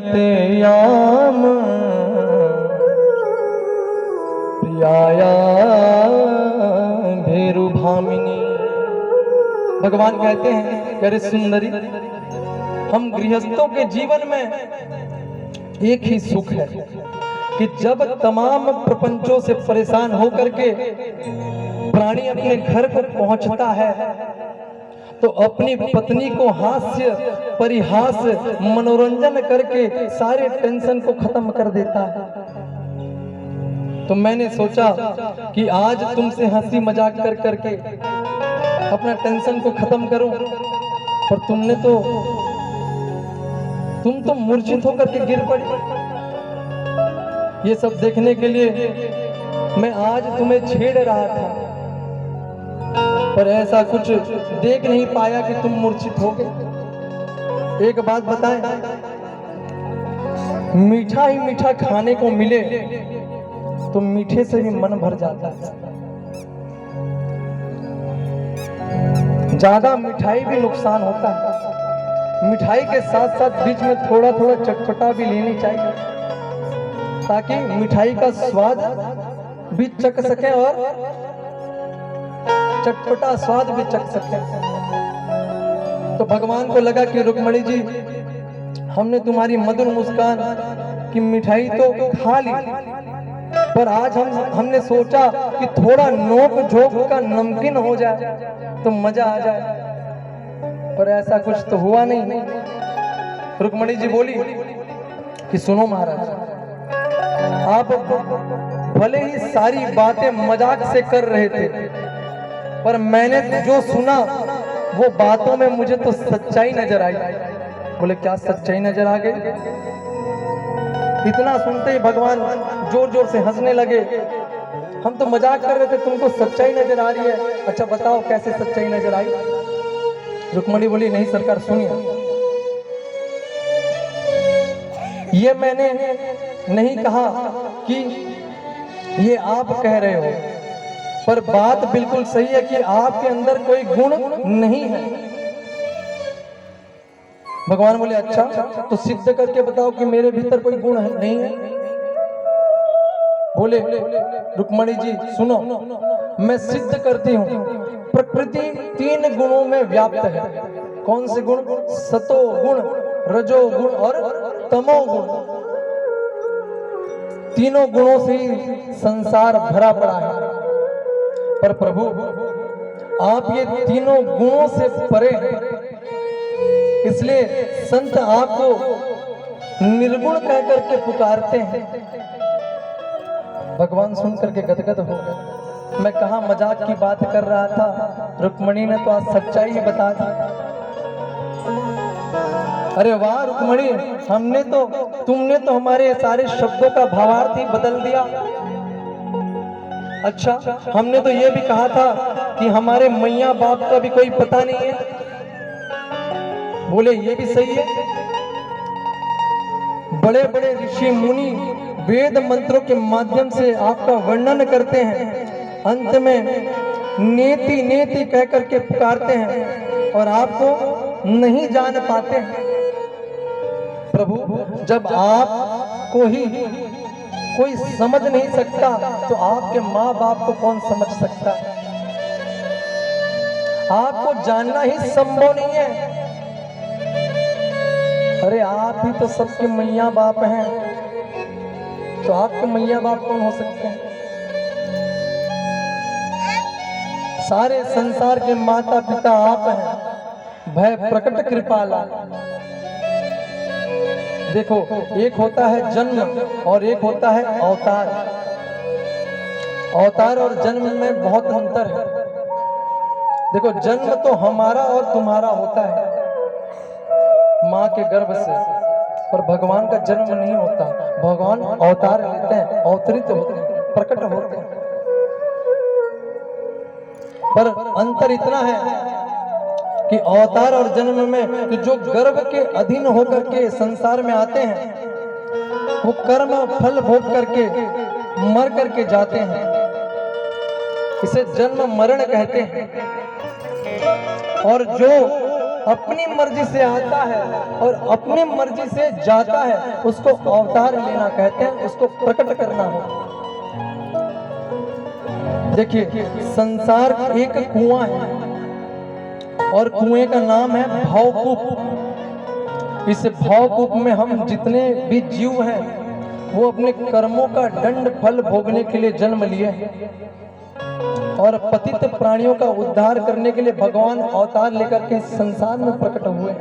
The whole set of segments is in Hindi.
नियते याम प्रियाया भेरु भामिनी। भगवान कहते हैं कि अरे सुंदरी, हम गृहस्थों के जीवन में एक ही सुख है कि जब तमाम प्रपंचों से परेशान होकर के प्राणी अपने घर को पहुंचता है तो अपनी पत्नी को हास्य परिहास मनोरंजन करके सारे टेंशन को खत्म कर देता है। तो मैंने सोचा कि आज तुमसे हंसी मजाक कर करके अपना टेंशन को खत्म करूं, पर तुम तो मूर्छित होकर के गिर पड़ी। ये सब देखने के लिए मैं आज तुम्हें छेड़ रहा था, पर ऐसा कुछ देख नहीं पाया कि तुम मूर्छित हो गए। एक बात बताएं, मीठा ही मीठा खाने को मिले तो मीठे से भी मन भर जाता है। ज्यादा मिठाई भी नुकसान होता है। मिठाई के साथ साथ बीच में थोड़ा थोड़ा चटपटा भी लेनी चाहिए, ताकि मिठाई का स्वाद भी चख सके और चटपटा स्वाद भी चख सके। तो भगवान को लगा कि रुक्मणी जी, हमने तुम्हारी मधुर मुस्कान की मिठाई तो खा ली, पर आज हमने सोचा कि थोड़ा नोक झोंक का नमकीन हो जाए तो मजा आ जाए, पर ऐसा कुछ तो हुआ नहीं। रुक्मणी जी बोली कि सुनो महाराज, आप भले ही सारी बातें मजाक से कर रहे थे, पर मैंने जो सुना वो बातों में मुझे तो सच्चाई नजर आई। बोले क्या सच्चाई नजर आ गई? इतना सुनते ही भगवान जोर जोर से हंसने लगे। हम तो मजाक कर रहे थे, तुमको सच्चाई नजर आ रही है, अच्छा बताओ कैसे सच्चाई नजर आई? रुक्मणी बोली नहीं सरकार, सुनिए, ये मैंने नहीं कहा कि ये आप कह रहे हो, पर बात बिल्कुल सही है कि आपके अंदर कोई गुण नहीं है। भगवान बोले अच्छा, तो सिद्ध करके बताओ कि मेरे भीतर कोई गुण है नहीं है। बोले रुक्मणी जी सुनो, मैं सिद्ध करती हूँ, प्रकृति 3 गुणों में व्याप्त है। कौन से गुण? सतो गुण, रजो गुण और तमो गुण। तीनों गुणों से ही संसार भरा पड़ा है। पर प्रभु, आप ये तीनों गुणों से परे हैं, इसलिए संत आपको निर्गुण कह करके पुकारते हैं। भगवान सुन करके गदगद हो गए। मैं कहाँ मजाक की बात कर रहा था, रुक्मणी ने तो आज सच्चाई ही बता दी। अरे वाह रुक्मणी, तुमने तो हमारे सारे शब्दों का भावार्थ ही बदल दिया। अच्छा, हमने तो ये भी कहा था कि हमारे मैया बाप का भी कोई पता नहीं है। बोले ये भी सही है। बड़े बड़े ऋषि मुनि वेद मंत्रों के माध्यम से आपका वर्णन करते हैं, अंत में नेति नेति कह करके पुकारते हैं और आपको नहीं जान पाते हैं। प्रभु, जब आपको ही कोई समझ नहीं सकता तो आपके माँ बाप को कौन समझ सकता है? आपको जानना ही संभव नहीं है। अरे आप ही तो सबके मैया बाप हैं, तो आपके मैया बाप कौन हो सकते हैं? सारे संसार के माता पिता आप हैं, भय प्रकट कृपाला। देखो, एक होता है जन्म और एक होता है अवतार। अवतार और जन्म में बहुत अंतर है। देखो, जन्म तो हमारा और तुम्हारा होता है माँ के गर्भ से, पर भगवान का जन्म नहीं होता। भगवान अवतार लेते हैं, अवतरित होते हैं, प्रकट होते हैं। पर अंतर इतना है कि अवतार और जन्म में कि जो गर्भ के अधीन होकर के संसार में आते हैं, वो कर्म फल भोग करके मर करके जाते हैं। इसे जन्म मरण कहते हैं। और जो अपनी मर्जी से आता है और अपनी मर्जी से जाता है, उसको अवतार लेना कहते हैं, उसको प्रकट करना है। देखिए, संसार एक कुआं है और कुएं का नाम है भवकूप। इस भवकूप में हम जितने भी जीव हैं वो अपने कर्मों का दंड फल भोगने के लिए जन्म लिए हैं और पतित प्राणियों का उद्धार करने के लिए भगवान अवतार लेकर के संसार में प्रकट हुए।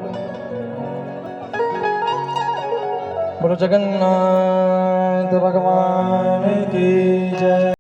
बोलो जगन्नाथ भगवान की जय।